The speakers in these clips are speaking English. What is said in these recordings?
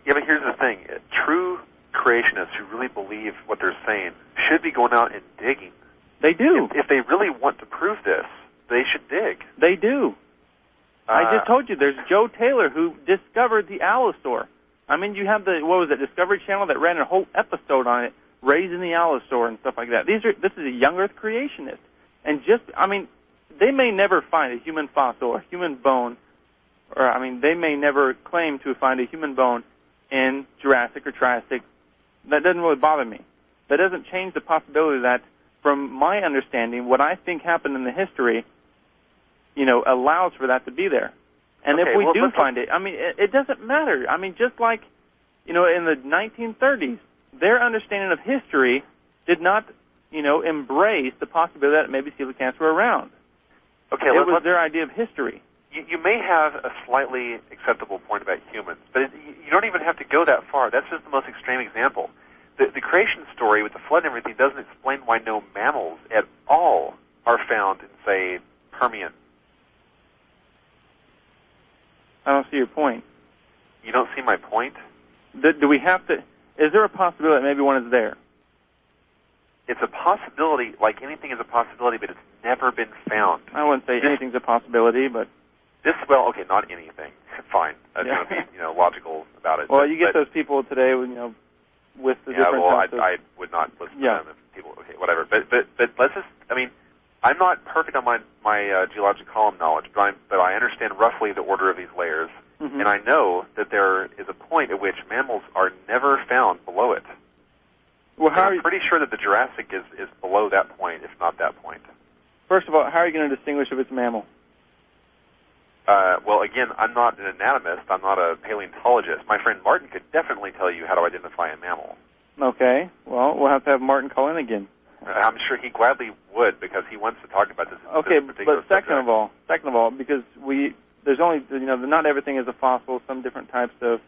Yeah, but here's the thing. True creationists who really believe what they're saying should be going out and digging. They do. If they really want to prove this, they should dig. They do. I just told you, there's Joe Taylor who discovered the Allosaur. I mean, you have the, Discovery Channel that ran a whole episode on it, raising the Allosaur and stuff like that. This is a young Earth creationist. And they may never find a human fossil or human bone, they may never claim to find a human bone in Jurassic or Triassic. That doesn't really bother me. That doesn't change the possibility that, from my understanding, what I think happened in the history, allows for that to be there. And if we do find it, it doesn't matter. Just like, in the 1930s, their understanding of history did not, embrace the possibility that maybe coelacanths were around. Okay, it was their idea of history. You may have a slightly acceptable point about humans, but you don't even have to go that far. That's just the most extreme example. The creation story with the flood and everything doesn't explain why no mammals at all are found in, say, Permian. I don't see your point. You don't see my point? Do we have to... Is there a possibility that maybe one is there? It's a possibility, like anything is a possibility, but it's never been found. I wouldn't say anything's a possibility, but... not anything. Fine. I'm going to be, logical about it. Well, you get those people today, with the different types of... I would not listen to them if people... Okay, whatever. But let's just... I'm not perfect on my geologic column knowledge, but I understand roughly the order of these layers, and I know that there is a point at which mammals are never found below it. Well, I'm pretty sure that the Jurassic is below that point, if not that point. First of all, how are you going to distinguish if it's a mammal? Well, again, I'm not an anatomist. I'm not a paleontologist. My friend Martin could definitely tell you how to identify a mammal. Okay. Well, we'll have to have Martin call in again. I'm sure he gladly would, because he wants to talk about this. Okay, but second of all, because there's only, not everything is a fossil. Some different types of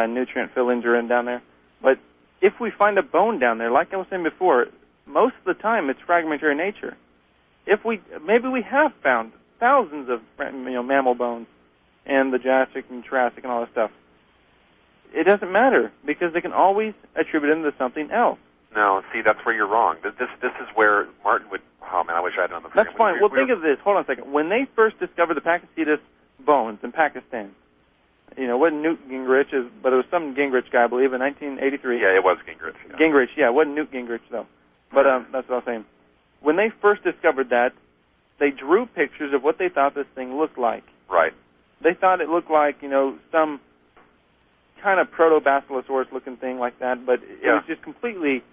nutrient fillings are in down there. But if we find a bone down there, like I was saying before, most of the time it's fragmentary in nature. Maybe we have found thousands of mammal bones in the Jurassic and Triassic and all that stuff. It doesn't matter, because they can always attribute them to something else. No, see, that's where you're wrong. This is where Martin would... Oh, man, I wish I had done the... That's fine. Think of this. Hold on a second. When they first discovered the Pachycetus bones in Pakistan, it wasn't Newt Gingrich, but it was some Gingrich guy, I believe, in 1983. Yeah, it was Gingrich. Yeah. Gingrich, yeah. It wasn't Newt Gingrich, though. But that's what I was saying. When they first discovered that, they drew pictures of what they thought this thing looked like. Right. They thought it looked like, some kind of proto-basilosaurus-looking thing like that, but it was just completely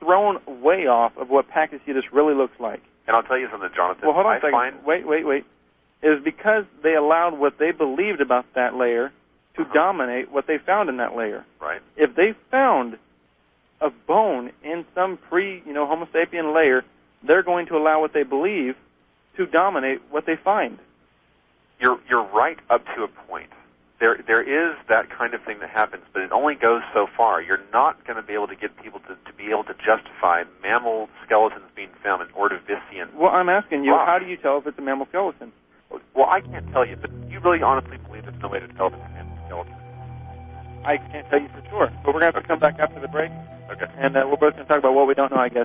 thrown way off of what Pachycetus really looks like. And I'll tell you something, Jonathan. Well, hold on a second. Wait. It was because they allowed what they believed about that layer to dominate what they found in that layer. Right. If they found a bone in some Homo sapien layer, they're going to allow what they believe to dominate what they find. You're right up to a point. There is that kind of thing that happens, but it only goes so far. You're not going to be able to get people to be able to justify mammal skeletons being found in Ordovician. Well, I'm asking you, how do you tell if it's a mammal skeleton? Well, I can't tell you, but you really honestly believe there's no way to tell if it's a mammal skeleton? I can't tell you for sure, but we're going to have to come back after the break. Okay. And we're both going to talk about what we don't know, I guess.